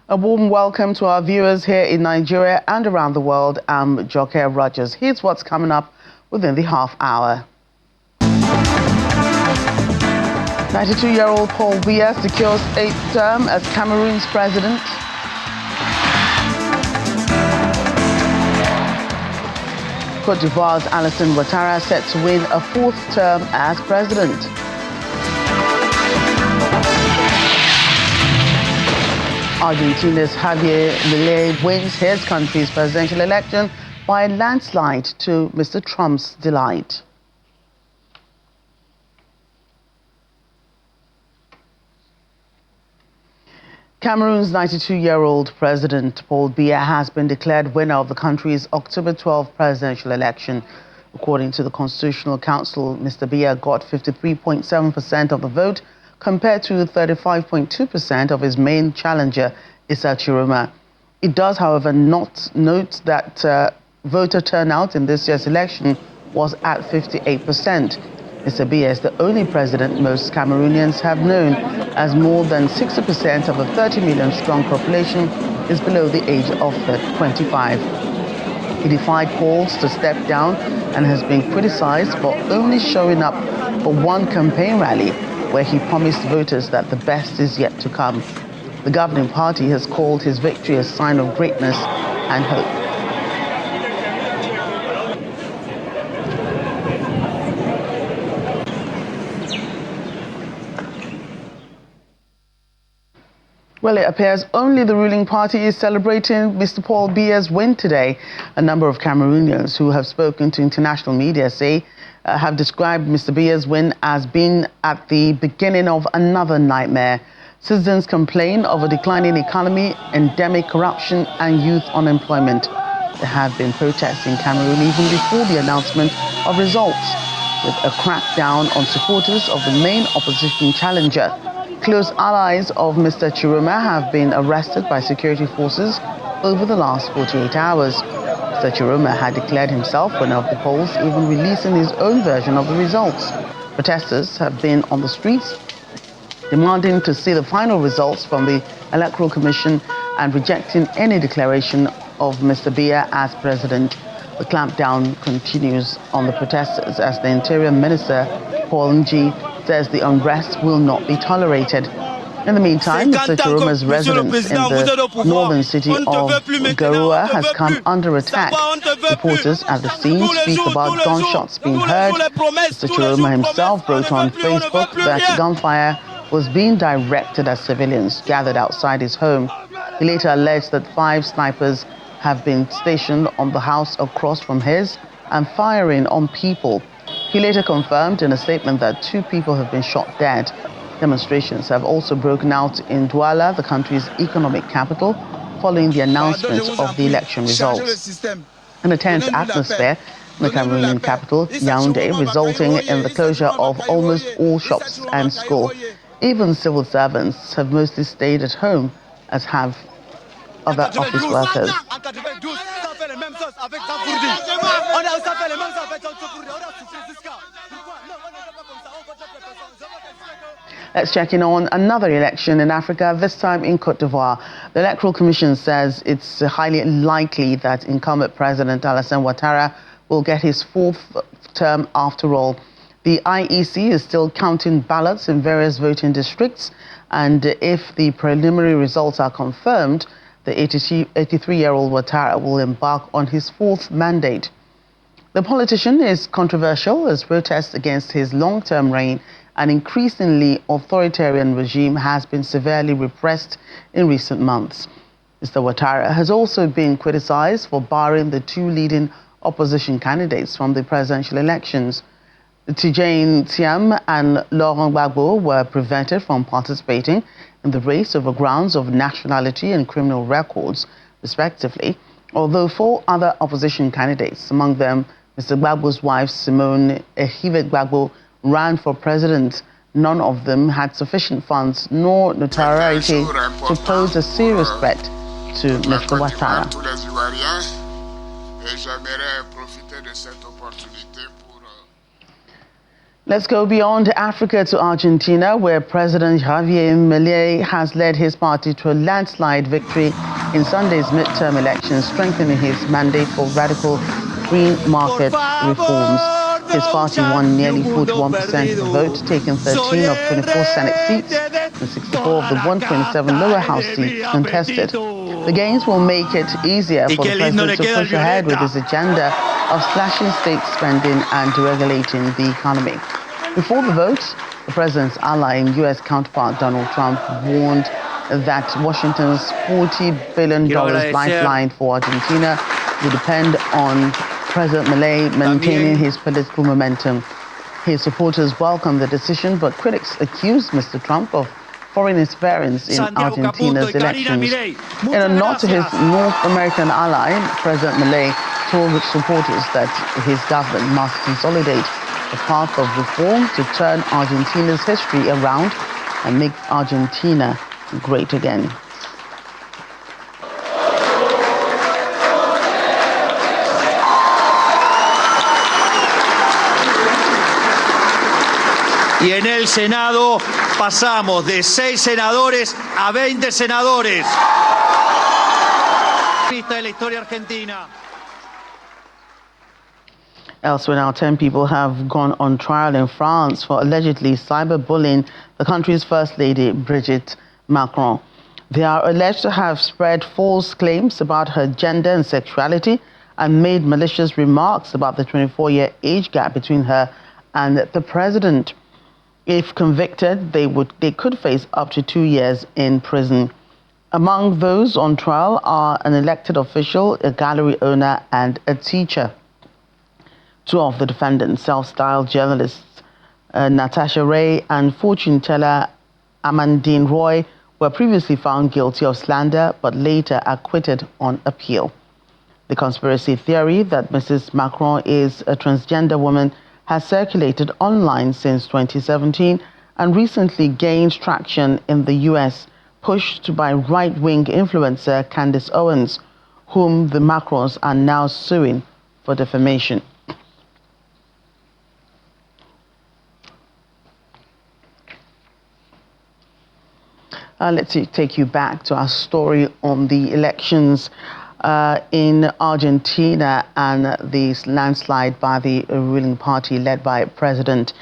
A warm welcome to our viewers here in Nigeria and around the world. I'm Joke Rogers. Here's what's coming up within the half hour. 92-year-old Paul Biya secures 8th term as Cameroon's president. Cote d'Ivoire's Alassane Ouattara set to win a 4th term as president. Argentina's Javier Milei wins his country's presidential election by a landslide to Mr. Trump's delight. Cameroon's 92-year-old President Paul Biya has been declared winner of the country's October 12 presidential election. According to the Constitutional Council, Mr. Biya got 53.7% of the vote, compared to 35.2% of his main challenger, Issa Chiroma. It does, however, not note that voter turnout in this year's election was at 58%. Mr. Biya is the only president most Cameroonians have known, as more than 60% of a 30 million strong population is below the age of 25. He defied calls to step down and has been criticized for only showing up for one campaign rally, where he promised voters that the best is yet to come. The governing party has called his victory a sign of greatness and hope. Well, it appears only the ruling party is celebrating Mr. Paul Biya's win today. A number of Cameroonians who have spoken to international media say have described Mr. Biya's win as being at the beginning of another nightmare. Citizens complain of a declining economy, endemic corruption and youth unemployment. There have been protests in Cameroon even before the announcement of results, with a crackdown on supporters of the main opposition challenger. Close allies of Mr. Chiroma have been arrested by security forces over the last 48 hours. Mr. Chiroma had declared himself winner of the polls, even releasing his own version of the results. Protesters have been on the streets demanding to see the final results from the Electoral Commission and rejecting any declaration of Mr. Biya as president. The clampdown continues on the protesters as the Interior Minister, Paul Nji, says the unrest will not be tolerated. In the meantime, Mr. Chiroma's residence in the northern city of Garoua has come under attack. Reporters at the scene speak about gunshots being heard. Mr. Chiroma himself wrote on Facebook that gunfire was being directed at civilians gathered outside his home. He later alleged that 5 snipers have been stationed on the house across from his and firing on people. He later confirmed in a statement that 2 people have been shot dead. Demonstrations have also broken out in Douala, the country's economic capital, following the announcement of the election results. In a tense atmosphere in the Cameroonian capital, Yaoundé, resulting in the closure of almost all shops and schools. Even civil servants have mostly stayed at home, as have other office workers. Let's check in on another election in Africa, this time in Cote d'Ivoire. The Electoral Commission says it's highly likely that incumbent President Alassane Ouattara will get his 4th term after all. The IEC is still counting ballots in various voting districts, and if the preliminary results are confirmed, the 83-year-old Ouattara will embark on his 4th mandate. The politician is controversial as protests against his long-term reign and increasingly authoritarian regime has been severely repressed in recent months. Mr. Ouattara has also been criticized for barring the 2 leading opposition candidates from the presidential elections. Tidjane Thiam and Laurent Gbagbo were prevented from participating in the race over grounds of nationality and criminal records, respectively, although 4 other opposition candidates, among them Mr. Gbagbo's wife Simone Ehive Gbagbo, ran for president. None of them had sufficient funds nor notoriety to pose a serious threat to Mr. Ouattara. Let's go beyond Africa to Argentina, where President Javier Milei has led his party to a landslide victory in Sunday's midterm elections, strengthening his mandate for radical free market reforms. His party won nearly 41% of the vote, taking 13 of 24 Senate seats and 64 of the 127 lower house seats contested. The gains will make it easier for the president to push ahead with his agenda of slashing state spending and deregulating the economy. Before the vote, the president's ally and U.S. counterpart Donald Trump warned that Washington's $40 billion lifeline for Argentina would depend on President Milei maintaining his political momentum. His supporters welcomed the decision, but critics accused Mr. Trump of foreign interference in Argentina's elections. In a nod to his North American ally, President Milei told supporters that his government must consolidate the path of reform to turn Argentina's history around and make Argentina great again. Y en el Senado pasamos de 6 senadores a 20 senadores. Vista de la historia argentina. Elsewhere now, 10 people have gone on trial in France for allegedly cyberbullying the country's First Lady, Brigitte Macron. They are alleged to have spread false claims about her gender and sexuality and made malicious remarks about the 24-year age gap between her and the president. If convicted, they could face up to 2 years in prison. Among those on trial are an elected official, a gallery owner, and a teacher. Two of the defendants, self-styled journalists Natasha Ray and fortune teller Amandine Roy, were previously found guilty of slander but later acquitted on appeal. The conspiracy theory that Mrs. Macron is a transgender woman has circulated online since 2017 and recently gained traction in the U.S., pushed by right-wing influencer Candace Owens, whom the Macrons are now suing for defamation. Let's take you back to our story on the elections in Argentina and this landslide by the ruling party led by President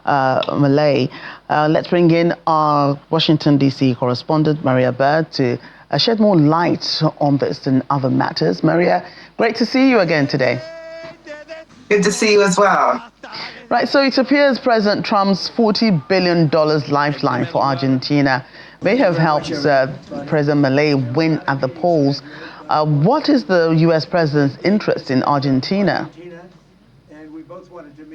Milei. Let's bring in our Washington, D.C. correspondent, Maria Bird, to shed more light on this and other matters. Maria, great to see you again today. Good to see you as well. Right, so it appears President Trump's $40 billion lifeline for Argentina may have helped President Milei win at the polls. What is the U.S. president's interest in Argentina?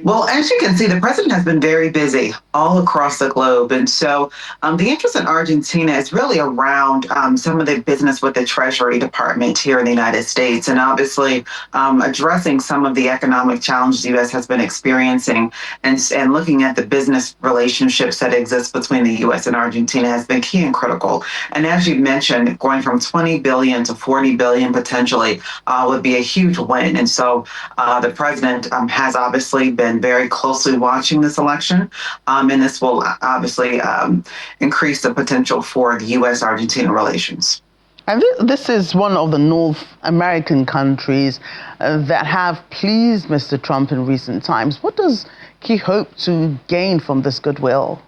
Well, as you can see, the president has been very busy all across the globe. And so the interest in Argentina is really around some of the business with the Treasury Department here in the United States, and obviously addressing some of the economic challenges the U.S. has been experiencing, and looking at the business relationships that exist between the U.S. and Argentina has been key and critical. And as you mentioned, going from 20 billion to 40 billion potentially would be a huge win. And so the president has obviously been very closely watching this election, and this will obviously increase the potential for the U.S.-Argentina relations. And this is one of the North American countries that have pleased Mr. Trump in recent times. What does he hope to gain from this goodwill?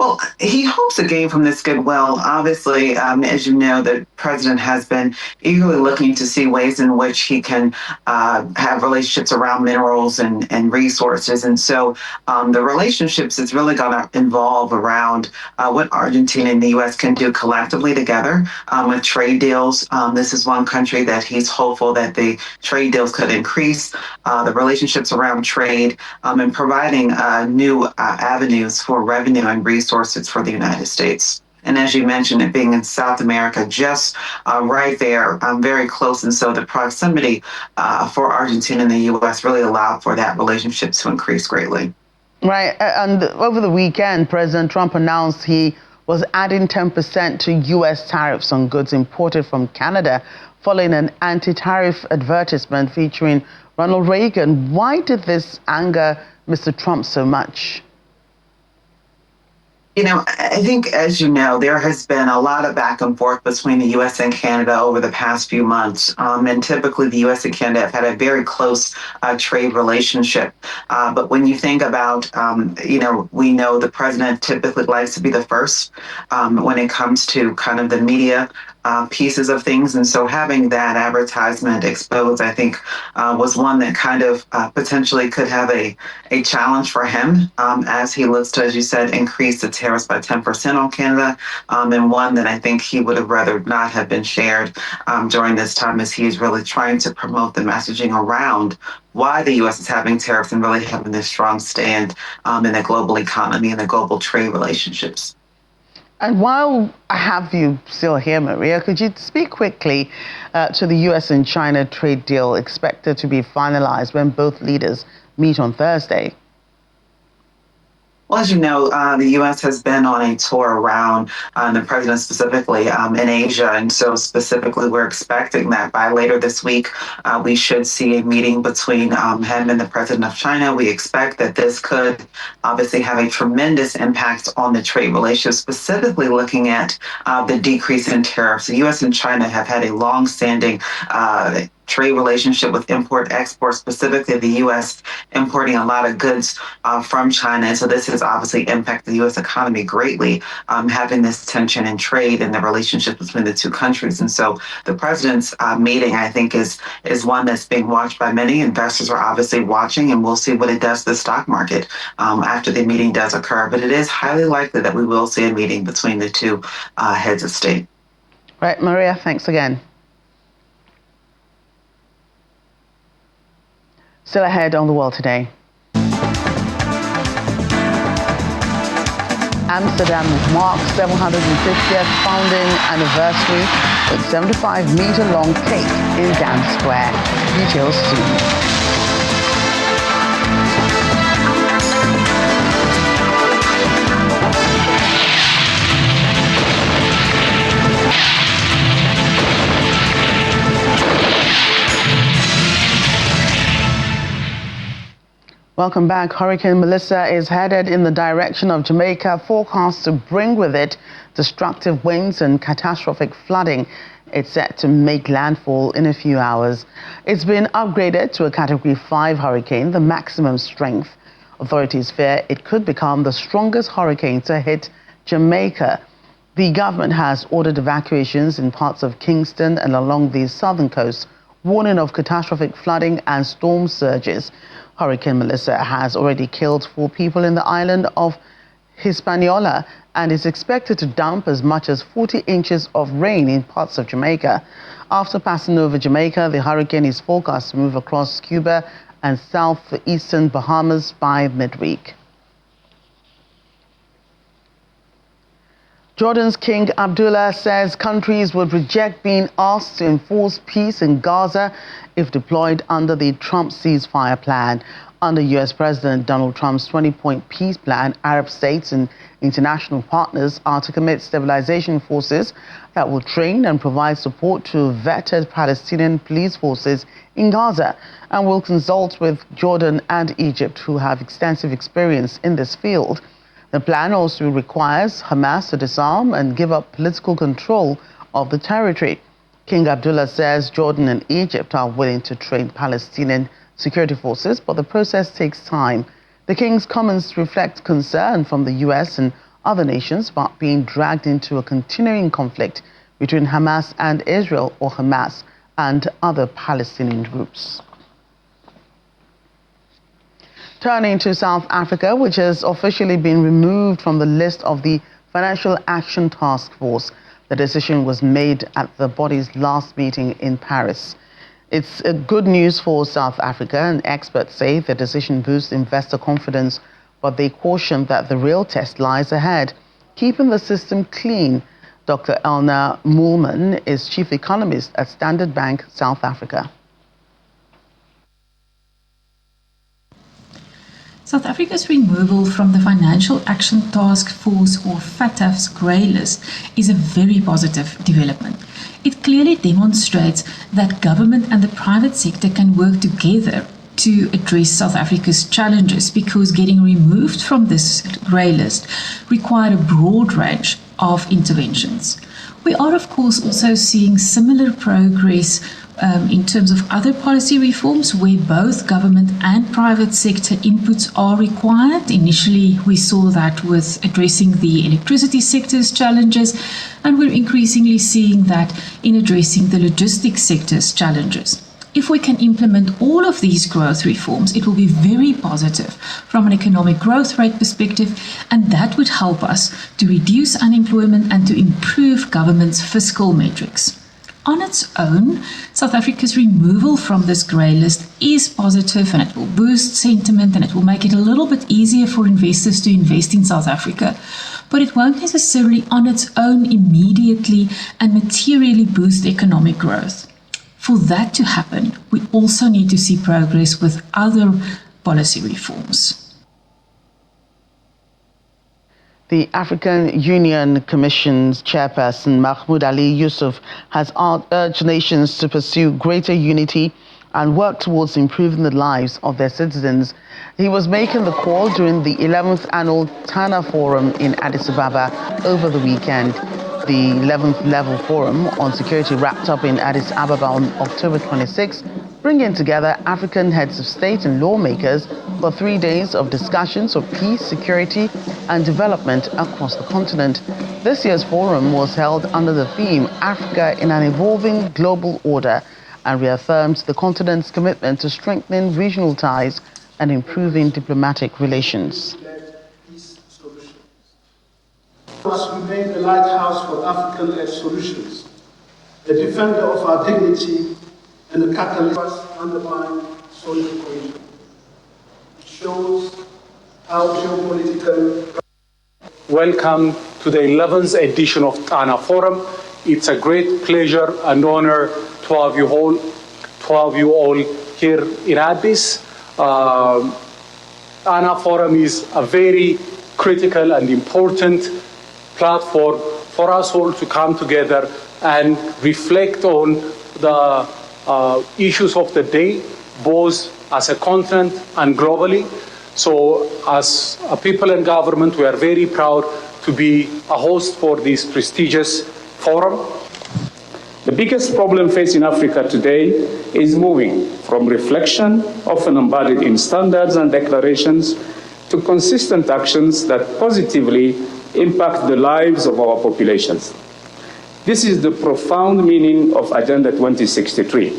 Well, he hopes to gain from this goodwill. Obviously, as you know, the president has been eagerly looking to see ways in which he can have relationships around minerals and resources. And so the relationships is really going to involve around what Argentina and the U.S. can do collectively together with trade deals. This is one country that he's hopeful that the trade deals could increase the relationships around trade and providing new avenues for revenue and resources for the United States. And as you mentioned, it being in South America, just right there, very close. And so the proximity for Argentina and the U.S. really allowed for that relationship to increase greatly. Right. And over the weekend, President Trump announced he was adding 10% to U.S. tariffs on goods imported from Canada following an anti-tariff advertisement featuring Ronald Reagan. Why did this anger Mr. Trump so much? You know, I think, as you know, there has been a lot of back and forth between the U.S. and Canada over the past few months. And typically the U.S. and Canada have had a very close trade relationship. But when you think about, we know the president typically likes to be the first when it comes to kind of the media pieces of things. And so having that advertisement exposed, I think, was one that kind of potentially could have a challenge for him as he looks to, as you said, increase the tariffs by 10% on Canada, and one that I think he would have rather not have been shared during this time, as he is really trying to promote the messaging around why the U.S. is having tariffs and really having this strong stand in the global economy and the global trade relationships. And while I have you still here, Maria, could you speak quickly to the U.S. and China trade deal expected to be finalized when both leaders meet on Thursday? Well, as you know, the U.S. has been on a tour around, the president specifically, in Asia. And so specifically, we're expecting that by later this week, we should see a meeting between him and the president of China. We expect that this could obviously have a tremendous impact on the trade relations, specifically looking at the decrease in tariffs. The U.S. and China have had a long-standing trade relationship with import-export, specifically the U.S. importing a lot of goods from China. And so this has obviously impacted the U.S. economy greatly, having this tension in trade and the relationship between the two countries. And so the president's meeting, I think, is one that's being watched by many. Investors are obviously watching, and we'll see what it does to the stock market after the meeting does occur. But it is highly likely that we will see a meeting between the two heads of state. Right, Maria, thanks again. Still ahead on The World Today. Amsterdam marks 750th founding anniversary with 75-meter-long cake in Dam Square. Details soon. Welcome back. Hurricane Melissa is headed in the direction of Jamaica, forecast to bring with it destructive winds and catastrophic flooding. It's set to make landfall in a few hours. It's been upgraded to a Category 5 hurricane, the maximum strength. Authorities fear it could become the strongest hurricane to hit Jamaica. The government has ordered evacuations in parts of Kingston and along the southern coast, warning of catastrophic flooding and storm surges. Hurricane Melissa has already killed 4 people in the island of Hispaniola and is expected to dump as much as 40 inches of rain in parts of Jamaica. After passing over Jamaica, the hurricane is forecast to move across Cuba and southeastern Bahamas by midweek. Jordan's King Abdullah says countries would reject being asked to enforce peace in Gaza if deployed under the Trump ceasefire plan. Under U.S. President Donald Trump's 20-point peace plan, Arab states and international partners are to commit stabilization forces that will train and provide support to vetted Palestinian police forces in Gaza and will consult with Jordan and Egypt, who have extensive experience in this field. The plan also requires Hamas to disarm and give up political control of the territory. King Abdullah says Jordan and Egypt are willing to train Palestinian security forces, but the process takes time. The King's comments reflect concern from the U.S. and other nations about being dragged into a continuing conflict between Hamas and Israel, or Hamas and other Palestinian groups. Turning to South Africa, which has officially been removed from the list of the Financial Action Task Force. The decision was made at the body's last meeting in Paris. It's good news for South Africa, and experts say the decision boosts investor confidence, but they caution that the real test lies ahead, keeping the system clean. Dr. Elna Moolman is chief economist at Standard Bank, South Africa. South Africa's removal from the Financial Action Task Force, or FATF's grey list, is a very positive development. It clearly demonstrates that government and the private sector can work together to address South Africa's challenges, because getting removed from this grey list required a broad range of interventions. We are, of course, also seeing similar progress in terms of other policy reforms where both government and private sector inputs are required. Initially, we saw that with addressing the electricity sector's challenges, and we're increasingly seeing that in addressing the logistics sector's challenges. If we can implement all of these growth reforms, it will be very positive from an economic growth rate perspective, and that would help us to reduce unemployment and to improve government's fiscal metrics. On its own, South Africa's removal from this grey list is positive, and it will boost sentiment and it will make it a little bit easier for investors to invest in South Africa. But it won't necessarily on its own immediately and materially boost economic growth. For that to happen, we also need to see progress with other policy reforms. The African Union Commission's chairperson, Mahmoud Ali Yusuf, has urged nations to pursue greater unity and work towards improving the lives of their citizens. He was making the call during the 11th Annual Tana Forum in Addis Ababa over the weekend. The 11th Level Forum on Security wrapped up in Addis Ababa on October 26, bringing together African heads of state and lawmakers for 3 days of discussions of peace, security and development across the continent. This year's forum was held under the theme Africa in an Evolving Global Order, and reaffirmed the continent's commitment to strengthening regional ties and improving diplomatic relations. Must remain a lighthouse for African-led solutions, a defender of our dignity and a catalyst to undermine social cohesion. It shows how geopolitical... Welcome to the 11th edition of Tana Forum. It's a great pleasure and honor to have you all here in Addis. Tana Forum is a very critical and important platform for us all to come together and reflect on the issues of the day, both as a continent and globally. So as a people and government, we are very proud to be a host for this prestigious forum. The biggest problem facing Africa today is moving from reflection, often embodied in standards and declarations, to consistent actions that positively impact the lives of our populations. This is the profound meaning of Agenda 2063,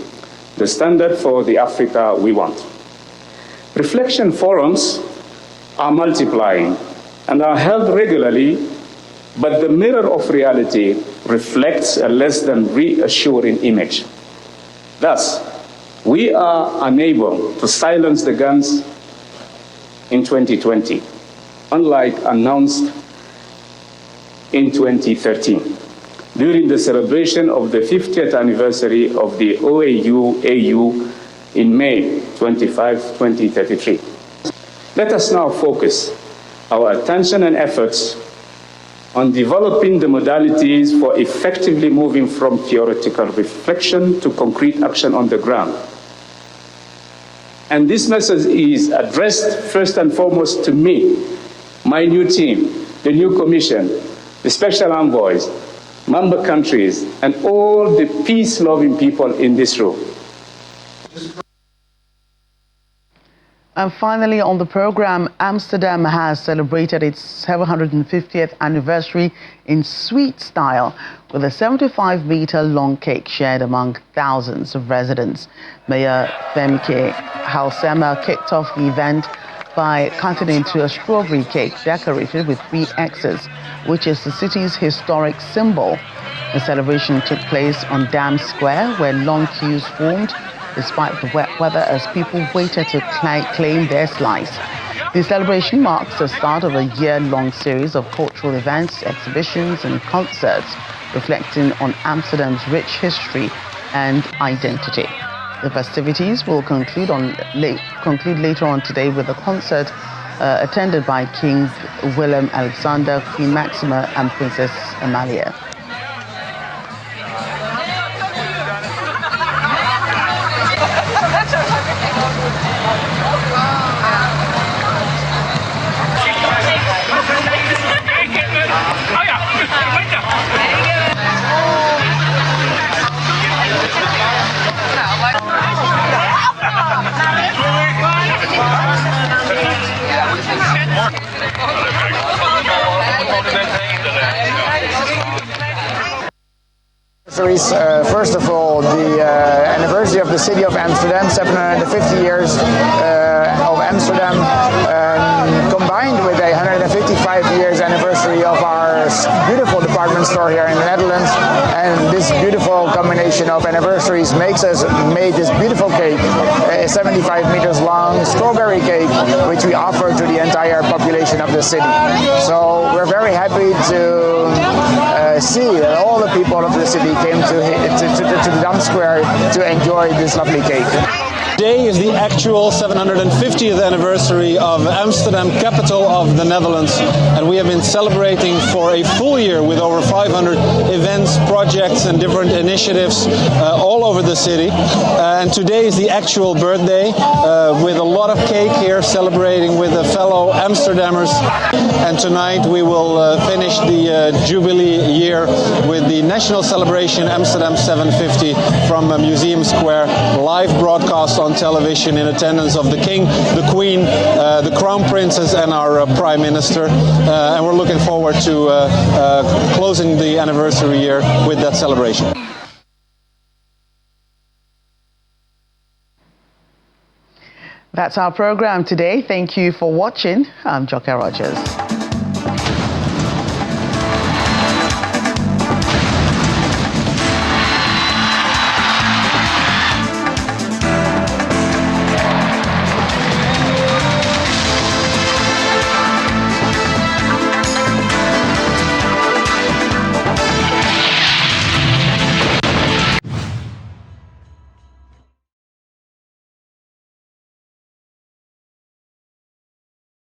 the standard for the Africa we want. Reflection forums are multiplying and are held regularly, but the mirror of reality reflects a less than reassuring image. Thus, we are unable to silence the guns in 2020, unlike announced in 2013, during the celebration of the 50th anniversary of the OAU-AU in May 25, 2033. Let us now focus our attention and efforts on developing the modalities for effectively moving from theoretical reflection to concrete action on the ground. And this message is addressed first and foremost to me, my new team, the new Commission, the special envoys, member countries, and all the peace-loving people in this room. And finally, on the program, Amsterdam has celebrated its 750th anniversary in sweet style with a 75-meter-long cake shared among thousands of residents. Mayor Femke Halsema kicked off the event by cutting into a strawberry cake decorated with 3 X's, which is the city's historic symbol. The celebration took place on Dam Square, where long queues formed despite the wet weather as people waited to claim their slice. The celebration marks the start of a year-long series of cultural events, exhibitions and concerts reflecting on Amsterdam's rich history and identity. The festivities will conclude later on today with a concert attended by King Willem Alexander, Queen Maxima and Princess Amalia. anniversaries. First of all, the anniversary of the city of Amsterdam, 750 years of Amsterdam, combined with a 155 years anniversary of our beautiful department store here in the Netherlands. And this beautiful combination of anniversaries makes us made this beautiful cake, 75 meters long strawberry cake, which we offer to the entire population of the city. So we're very happy to see that all the people of the city came to the Dam Square to enjoy this lovely cake. Today is the actual 750th anniversary of Amsterdam, capital of the Netherlands, and we have been celebrating for a full year with over 500 events, projects and different initiatives all over the city. And today is the actual birthday with a lot of cake here, celebrating with the fellow Amsterdammers. And tonight we will finish the Jubilee year with the national celebration Amsterdam 750 from Museum Square, live broadcast on television in attendance of the King, the Queen, the Crown Princess and our Prime Minister. And we're looking forward to closing the anniversary year with that celebration. That's our program today. Thank you for watching. I'm Joke Rogers.